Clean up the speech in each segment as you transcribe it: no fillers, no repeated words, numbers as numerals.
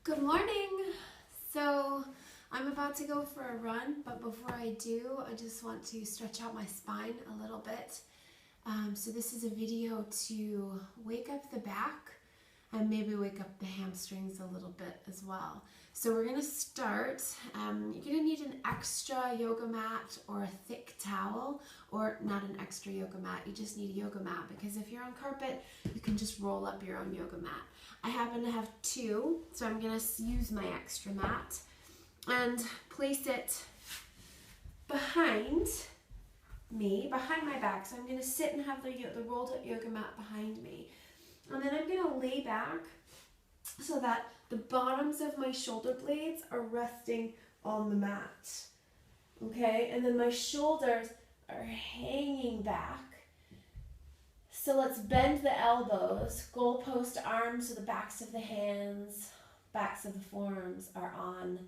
Good morning. So I'm about to go for a run, but before I do, I just want to stretch out my spine a little bit. So this is a video to wake up the back and maybe wake up the hamstrings a little bit as well. So we're going to start. You're going to need an extra yoga mat or a thick towel, or not an extra yoga mat. You just need a yoga mat, because if you're on carpet, you can just roll up your own yoga mat. I happen to have two, so I'm going to use my extra mat and place it behind me, behind my back. So I'm going to sit and have the rolled up yoga mat behind me. And then I'm going to lay back so that the bottoms of my shoulder blades are resting on the mat. Okay, and then my shoulders are hanging back. So let's bend the elbows, goalpost arms, so the backs of the hands, backs of the forearms are on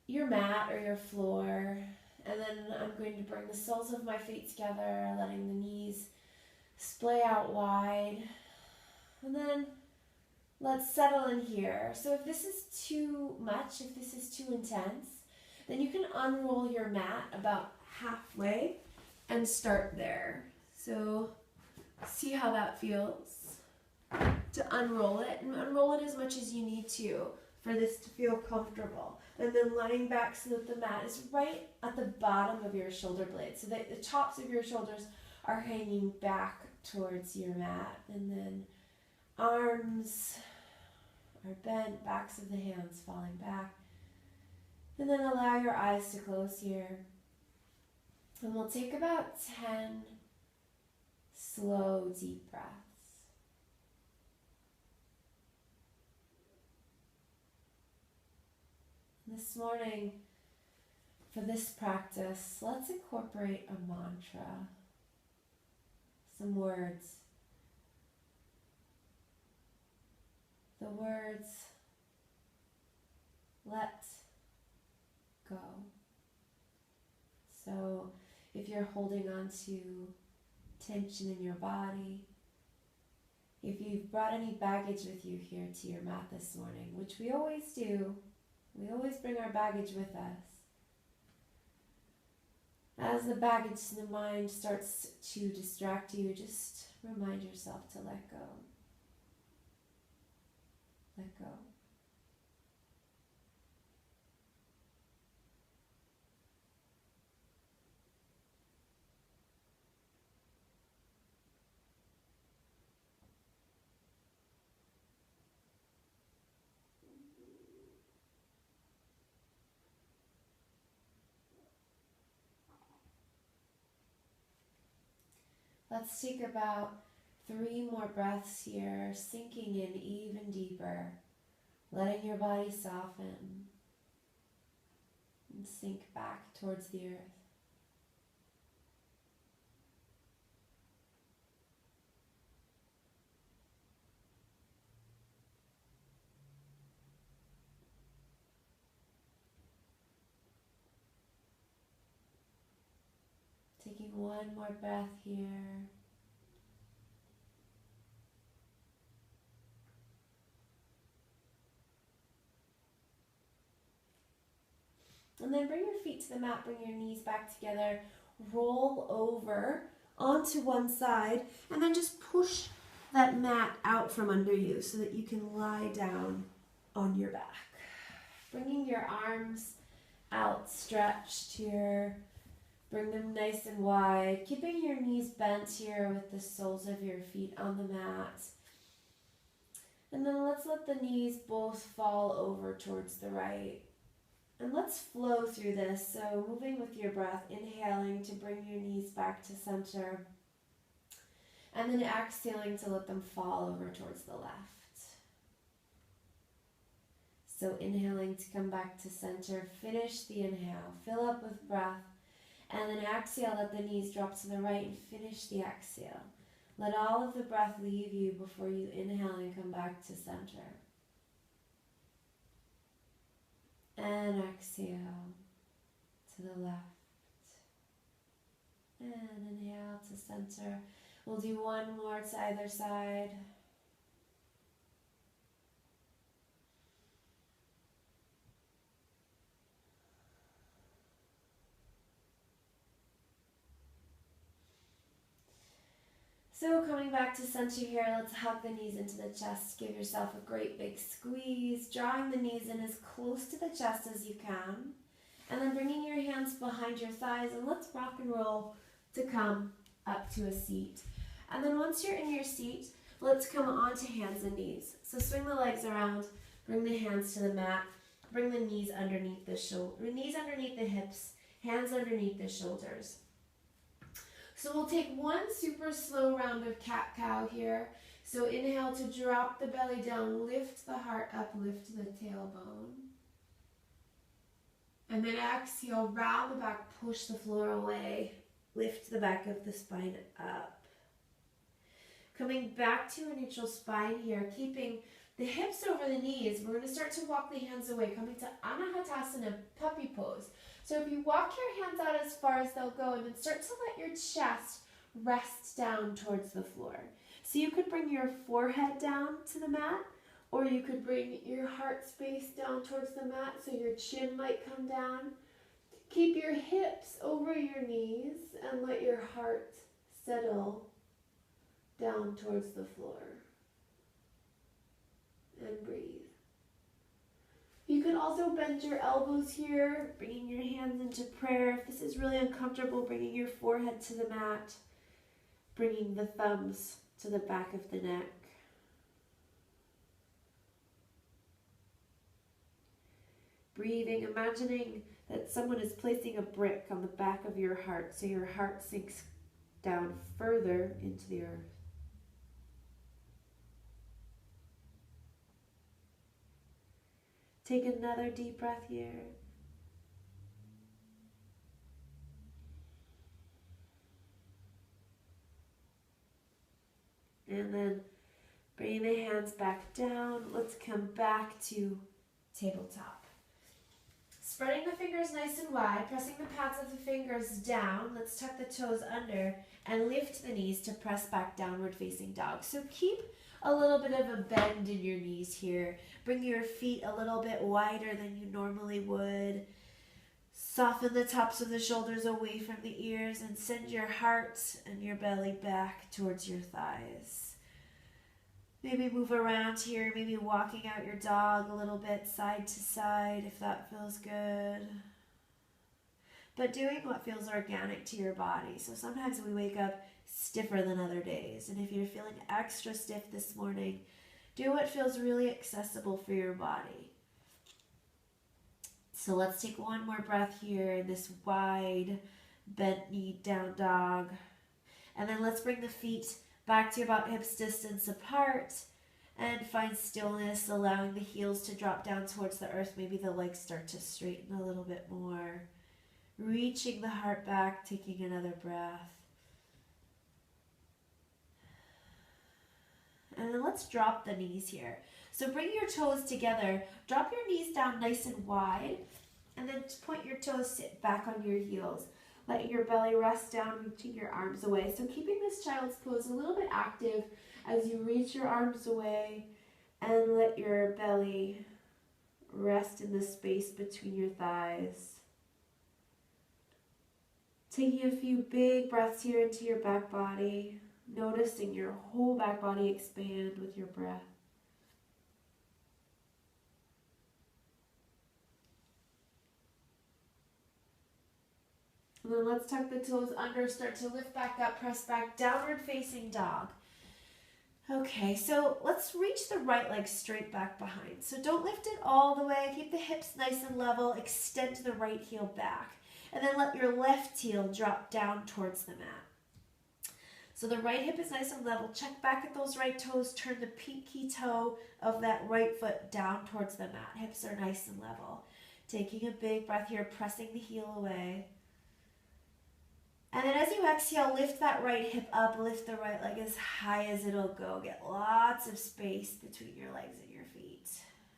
your mat or your floor. And then I'm going to bring the soles of my feet together, letting the knees splay out wide. And then let's settle in here. So if this is too much, if this is too intense, then you can unroll your mat about halfway and start there. So see how that feels to unroll it, and unroll it as much as you need to for this to feel comfortable. And then lying back so that the mat is right at the bottom of your shoulder blades, so that the tops of your shoulders are hanging back towards your mat. And then arms are bent, backs of the hands falling back. And then allow your eyes to close here. And we'll take about 10 slow, deep breaths. This morning, for this practice, let's incorporate a mantra, some words. The words, let go. So if you're holding on to tension in your body, if you've brought any baggage with you here to your mat this morning, which we always do, we always bring our baggage with us. As the baggage in the mind starts to distract you, just remind yourself to let go. Let go. Let's take about 3 more breaths here, sinking in even deeper, letting your body soften and sink back towards the earth. Taking 1 more breath here. And then bring your feet to the mat, bring your knees back together, roll over onto one side, and then just push that mat out from under you so that you can lie down on your back. Bringing your arms outstretched here. Bring them nice and wide, keeping your knees bent here with the soles of your feet on the mat. And then let's let the knees both fall over towards the right. And let's flow through this, so moving with your breath, inhaling to bring your knees back to center, and then exhaling to let them fall over towards the left. So inhaling to come back to center, finish the inhale, fill up with breath, and then exhale, let the knees drop to the right and finish the exhale. Let all of the breath leave you before you inhale and come back to center. And exhale to the left. And inhale to center. We'll do 1 more to either side. So coming back to center here, let's hug the knees into the chest. Give yourself a great big squeeze, drawing the knees in as close to the chest as you can. And then bringing your hands behind your thighs, and let's rock and roll to come up to a seat. And then once you're in your seat, let's come onto hands and knees. So swing the legs around, bring the hands to the mat, bring the knees underneath the hips, hands underneath the shoulders. So we'll take one super slow round of cat-cow here. So inhale to drop the belly down, lift the heart up, lift the tailbone. And then exhale, round the back, push the floor away, lift the back of the spine up. Coming back to a neutral spine here, keeping the hips over the knees. We're going to start to walk the hands away, coming to Anahatasana, puppy pose. So if you walk your hands out as far as they'll go, and then start to let your chest rest down towards the floor. So you could bring your forehead down to the mat, or you could bring your heart space down towards the mat so your chin might come down. Keep your hips over your knees and let your heart settle down towards the floor. And breathe. You can also bend your elbows here, bringing your hands into prayer. If this is really uncomfortable, bringing your forehead to the mat, bringing the thumbs to the back of the neck. Breathing, imagining that someone is placing a brick on the back of your heart so your heart sinks down further into the earth. Take another deep breath here. And then bring the hands back down. Let's come back to tabletop. Spreading the fingers nice and wide, pressing the pads of the fingers down. Let's tuck the toes under and lift the knees to press back downward facing dog. So keep a little bit of a bend in your knees here. Bring your feet a little bit wider than you normally would. Soften the tops of the shoulders away from the ears and send your heart and your belly back towards your thighs. Maybe move around here, maybe walking out your dog a little bit side to side if that feels good. But doing what feels organic to your body. So sometimes we wake up stiffer than other days. And if you're feeling extra stiff this morning, do what feels really accessible for your body. So let's take one more breath here in this wide bent knee down dog. And then let's bring the feet back to about hips distance apart and find stillness, allowing the heels to drop down towards the earth. Maybe the legs start to straighten a little bit more. Reaching the heart back, taking another breath. And then let's drop the knees here. So bring your toes together, drop your knees down nice and wide, and then point your toes, sit back on your heels. Let your belly rest down, reaching your arms away. So keeping this child's pose a little bit active as you reach your arms away and let your belly rest in the space between your thighs. Taking a few big breaths here into your back body, noticing your whole back body expand with your breath. And then let's tuck the toes under, start to lift back up, press back, downward facing dog. Okay, so let's reach the right leg straight back behind. So don't lift it all the way, keep the hips nice and level, extend the right heel back. And then let your left heel drop down towards the mat. So the right hip is nice and level, check back at those right toes, turn the pinky toe of that right foot down towards the mat. Hips are nice and level. Taking a big breath here, pressing the heel away. And then as you exhale, lift that right hip up, lift the right leg as high as it'll go. Get lots of space between your legs and your feet.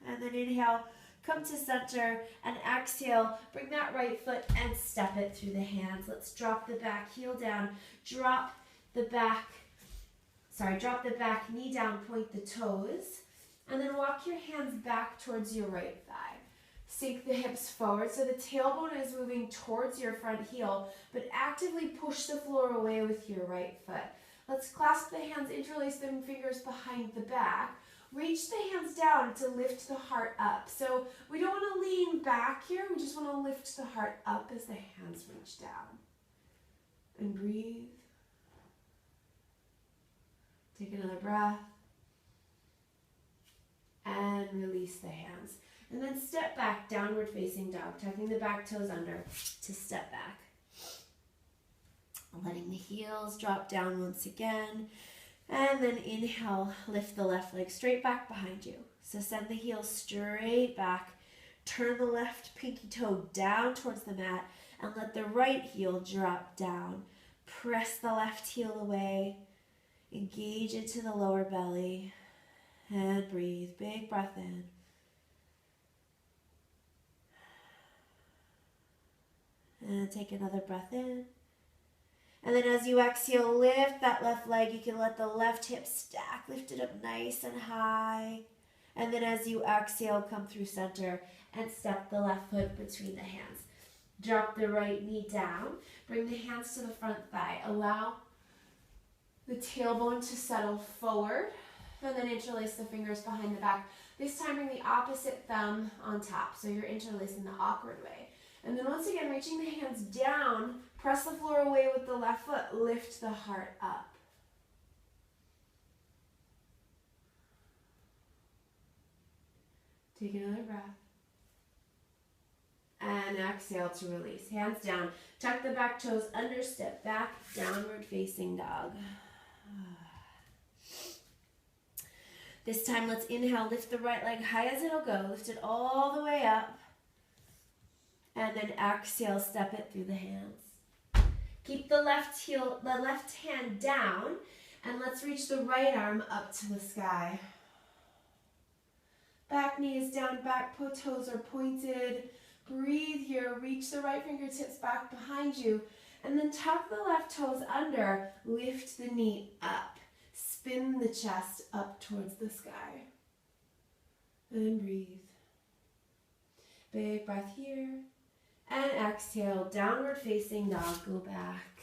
And then inhale, come to center, and exhale, bring that right foot and step it through the hands. Let's drop the back heel down, drop the back knee down, point the toes, and then walk your hands back towards your right thigh. Sink the hips forward so the tailbone is moving towards your front heel, but actively push the floor away with your right foot. Let's clasp the hands, interlace the fingers behind the back. Reach the hands down to lift the heart up. So we don't want to lean back here. We just want to lift the heart up as the hands reach down. And breathe. Take another breath. And release the hands. And then step back, downward facing dog, tucking the back toes under to step back. Letting the heels drop down once again. And then inhale, lift the left leg straight back behind you. So send the heels straight back. Turn the left pinky toe down towards the mat and let the right heel drop down. Press the left heel away. Engage into the lower belly. And breathe. Big breath in. And take another breath in. And then as you exhale, lift that left leg. You can let the left hip stack, lift it up nice and high. And then as you exhale, come through center and step the left foot between the hands. Drop the right knee down. Bring the hands to the front thigh. Allow the tailbone to settle forward. And then interlace the fingers behind the back. This time bring the opposite thumb on top. So you're interlacing the awkward way. And then once again, reaching the hands down, press the floor away with the left foot, lift the heart up. Take another breath. And exhale to release. Hands down, tuck the back toes under, step back, downward facing dog. This time, let's inhale, lift the right leg high as it'll go, lift it all the way up. And then exhale, step it through the hands. Keep the left hand down, and let's reach the right arm up to the sky. Back knee is down, back toes are pointed. Breathe here, reach the right fingertips back behind you, and then tuck the left toes under, lift the knee up. Spin the chest up towards the sky. And breathe. Big breath here. And exhale, downward facing dog, go back.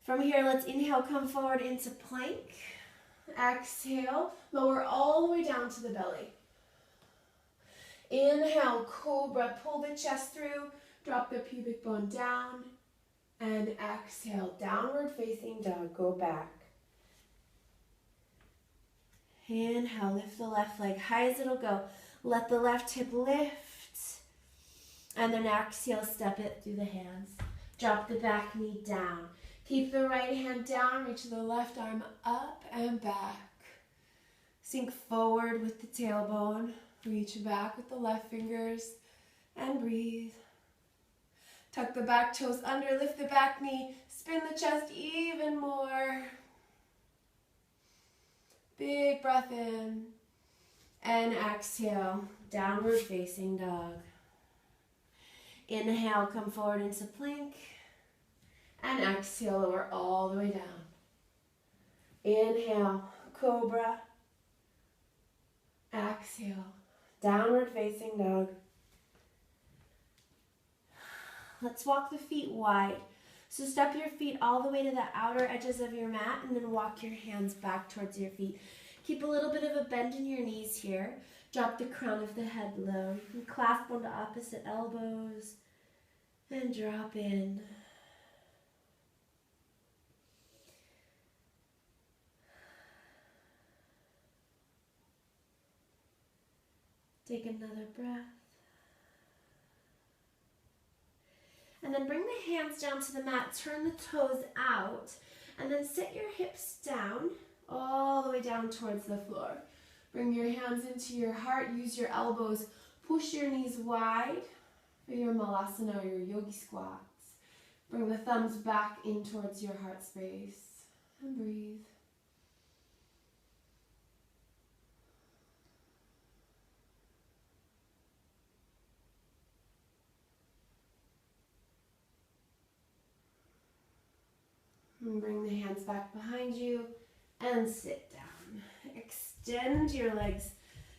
From here, let's inhale, come forward into plank. Exhale, lower all the way down to the belly. Inhale, cobra, pull the chest through, drop the pubic bone down. And exhale, downward facing dog, go back. Inhale, lift the left leg high as it'll go. Let the left hip lift. And then exhale, step it through the hands. Drop the back knee down. Keep the right hand down, reach the left arm up and back. Sink forward with the tailbone. Reach back with the left fingers and breathe. Tuck the back toes under, lift the back knee, spin the chest even more. Big breath in and exhale, downward facing dog. Inhale, come forward into plank, and exhale, lower all the way down. Inhale, cobra. Exhale, downward facing dog. Let's walk the feet wide. So step your feet all the way to the outer edges of your mat and then walk your hands back towards your feet. Keep a little bit of a bend in your knees here. Drop the crown of the head low. You can clasp onto opposite elbows and drop in. Take another breath. And then bring the hands down to the mat, turn the toes out, and then sit your hips down, all the way down towards the floor. Bring your hands into your heart, use your elbows, push your knees wide for your malasana or your yogi squats. Bring the thumbs back in towards your heart space, and breathe. And bring the hands back behind you and sit down. Extend your legs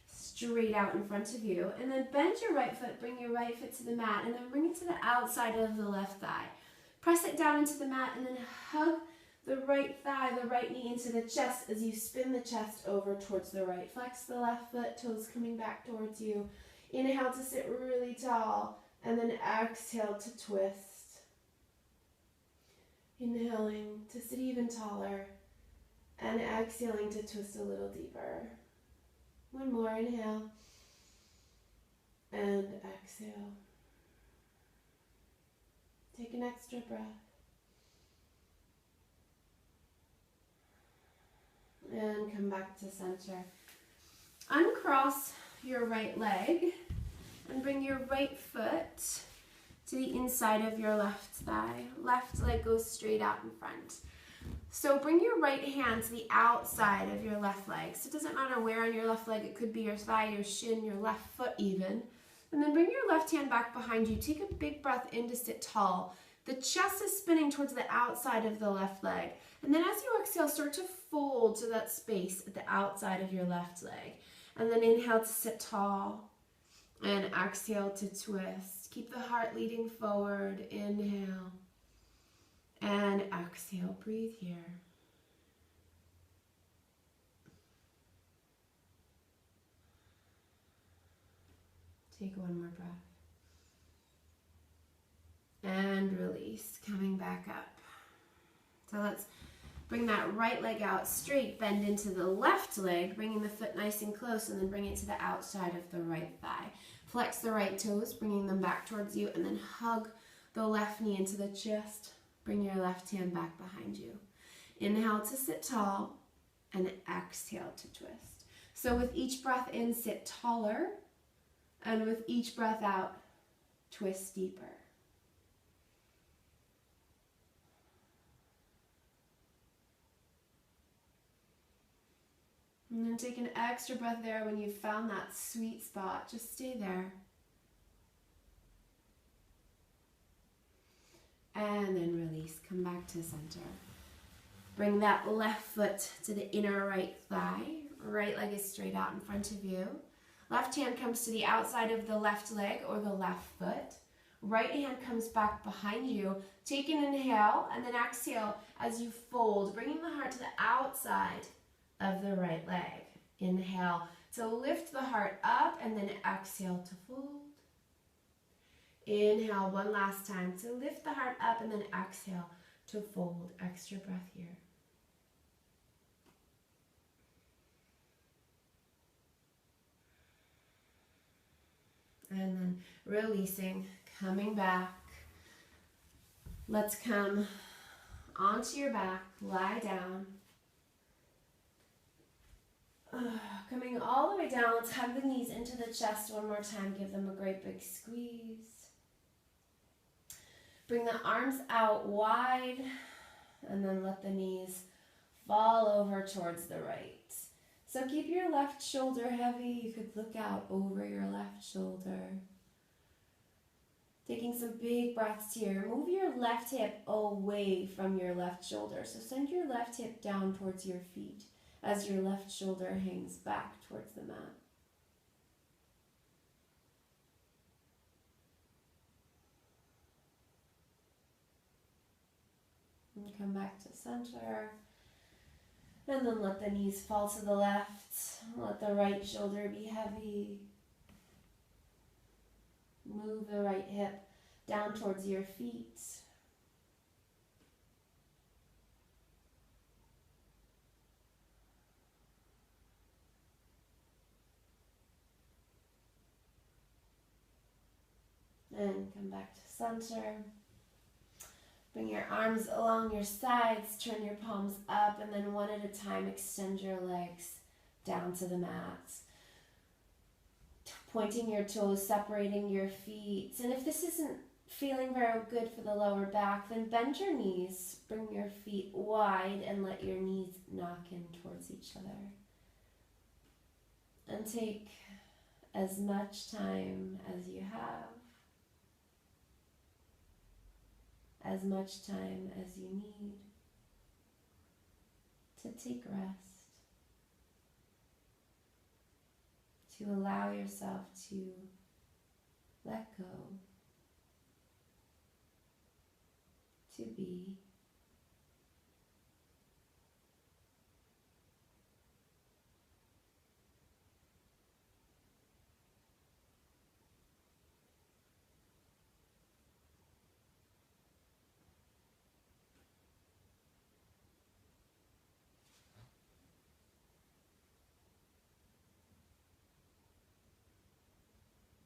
straight out in front of you. And then bend your right foot, bring your right foot to the mat, and then bring it to the outside of the left thigh. Press it down into the mat and then hug the right thigh, the right knee into the chest as you spin the chest over towards the right. Flex the left foot, toes coming back towards you. Inhale to sit really tall, and then exhale to twist. Inhaling to sit even taller, and exhaling to twist a little deeper. One more, inhale, and exhale. Take an extra breath. And come back to center. Uncross your right leg and bring your right foot to the inside of your left thigh. Left leg goes straight out in front. So bring your right hand to the outside of your left leg. So it doesn't matter where on your left leg, it could be your thigh, your shin, your left foot even. And then bring your left hand back behind you. Take a big breath in to sit tall. The chest is spinning towards the outside of the left leg. And then as you exhale, start to fold to that space at the outside of your left leg. And then inhale to sit tall. And exhale to twist. Keep the heart leading forward. Inhale. And exhale. Breathe here. Take one more breath. And release. Coming back up. So let's bring that right leg out straight, bend into the left leg, bringing the foot nice and close, and then bring it to the outside of the right thigh. Flex the right toes, bringing them back towards you, and then hug the left knee into the chest. Bring your left hand back behind you. Inhale to sit tall, and exhale to twist. So with each breath in, sit taller, and with each breath out, twist deeper. And then take an extra breath there when you've found that sweet spot. Just stay there. And then release. Come back to center. Bring that left foot to the inner right thigh. Right leg is straight out in front of you. Left hand comes to the outside of the left leg or the left foot. Right hand comes back behind you. Take an inhale and then exhale as you fold, bringing the heart to the outside of the right leg. Inhale to lift the heart up and then exhale to fold. Inhale one last time to lift the heart up and then exhale to fold. Extra breath here. And then releasing, coming back. Let's come onto your back, lie down. Coming all the way down, let's hug the knees into the chest one more time. Give them a great big squeeze. Bring the arms out wide, and then let the knees fall over towards the right. So keep your left shoulder heavy. You could look out over your left shoulder. Taking some big breaths here. Move your left hip away from your left shoulder. So send your left hip down towards your feet as your left shoulder hangs back towards the mat. And come back to center. And then let the knees fall to the left. Let the right shoulder be heavy. Move the right hip down towards your feet. And come back to center. Bring your arms along your sides, turn your palms up, and then one at a time extend your legs down to the mat. Pointing your toes, separating your feet. And if this isn't feeling very good for the lower back, then bend your knees, bring your feet wide, and let your knees knock in towards each other. And take as much time as you have. As much time as you need to take rest, to allow yourself to let go, to be.